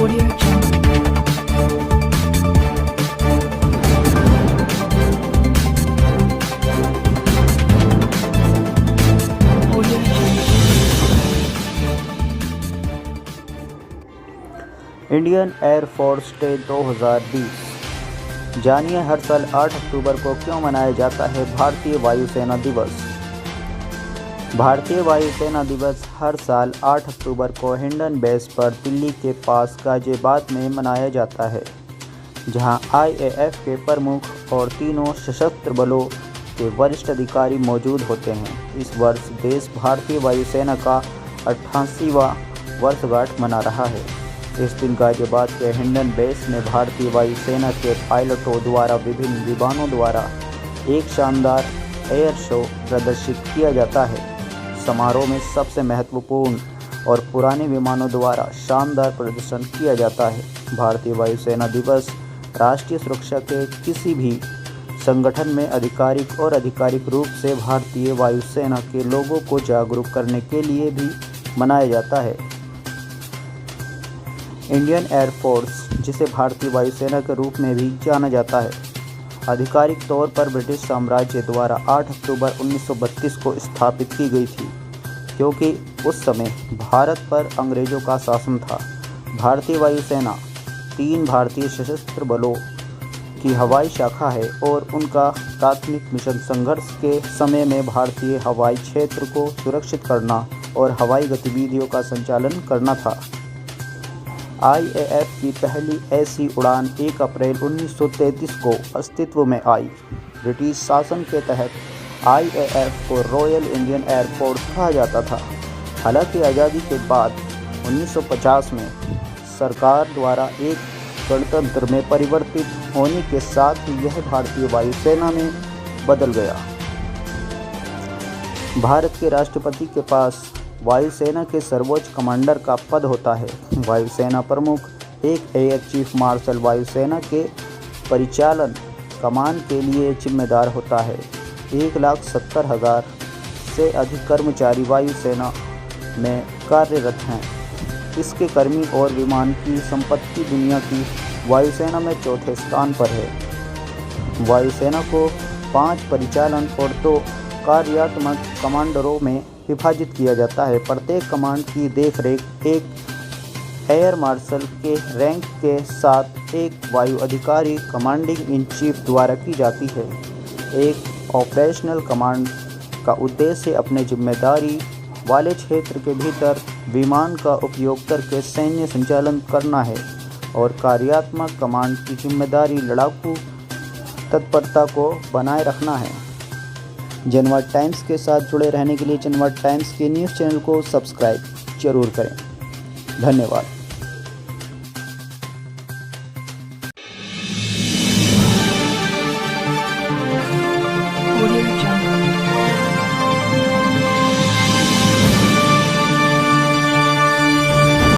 Audio Jungle. Audio Jungle. Indian air force day 2020। जानिए हर साल 8 अक्टूबर को क्यों मनाया जाता है भारतीय वायुसेना दिवस। भारतीय वायुसेना दिवस हर साल 8 अक्टूबर को हिंडन बेस पर दिल्ली के पास गाजियाबाद में मनाया जाता है, जहां IAF के प्रमुख और तीनों सशस्त्र बलों के वरिष्ठ अधिकारी मौजूद होते हैं। इस वर्ष देश भारतीय वायुसेना का 88वां वर्षगांठ मना रहा है। इस दिन गाजियाबाद के हिंडन बेस में भारतीय वायुसेना के पायलटों द्वारा विभिन्न विमानों द्वारा एक शानदार एयर शो प्रदर्शित किया जाता है। समारोह में सबसे महत्वपूर्ण और पुराने विमानों द्वारा शानदार प्रदर्शन किया जाता है। भारतीय वायुसेना दिवस राष्ट्रीय सुरक्षा के किसी भी संगठन में आधिकारिक रूप से भारतीय वायुसेना के लोगों को जागरूक करने के लिए भी मनाया जाता है। इंडियन एयरफोर्स, जिसे भारतीय वायुसेना के रूप में भी जाना जाता है, आधिकारिक तौर पर ब्रिटिश साम्राज्य द्वारा 8 अक्टूबर 1932 को स्थापित की गई थी, क्योंकि उस समय भारत पर अंग्रेज़ों का शासन था। भारतीय वायुसेना 3 भारतीय सशस्त्र बलों की हवाई शाखा है और उनका प्राथमिक मिशन संघर्ष के समय में भारतीय हवाई क्षेत्र को सुरक्षित करना और हवाई गतिविधियों का संचालन करना था। IAF की पहली ऐसी उड़ान 1 अप्रैल 1933 को अस्तित्व में आई। ब्रिटिश शासन के तहत IAF को रॉयल इंडियन एयरफोर्स कहा जाता था। हालांकि आज़ादी के बाद 1950 में सरकार द्वारा एक गणतंत्र में परिवर्तित होने के साथ ही यह भारतीय वायुसेना में बदल गया। भारत के राष्ट्रपति के पास वायुसेना के सर्वोच्च कमांडर का पद होता है। वायुसेना प्रमुख एक एयर चीफ मार्शल वायुसेना के परिचालन कमान के लिए जिम्मेदार होता है। 1,70,000 से अधिक कर्मचारी वायुसेना में कार्यरत हैं। इसके कर्मी और विमान की संपत्ति दुनिया की वायुसेना में चौथे स्थान पर है। वायुसेना को 5 परिचालन और 2 कार्यात्मक कमांडरों में विभाजित किया जाता है। प्रत्येक कमांड की देखरेख एक एयर मार्शल के रैंक के साथ एक वायु अधिकारी कमांडिंग इन चीफ द्वारा की जाती है। एक ऑपरेशनल कमांड का उद्देश्य अपने जिम्मेदारी वाले क्षेत्र के भीतर विमान का उपयोग करके सैन्य संचालन करना है और कार्यात्मक कमांड की जिम्मेदारी लड़ाकू तत्परता को बनाए रखना है। जनवाद टाइम्स के साथ जुड़े रहने के लिए जनवाद टाइम्स के न्यूज़ चैनल को सब्सक्राइब जरूर करें। धन्यवाद।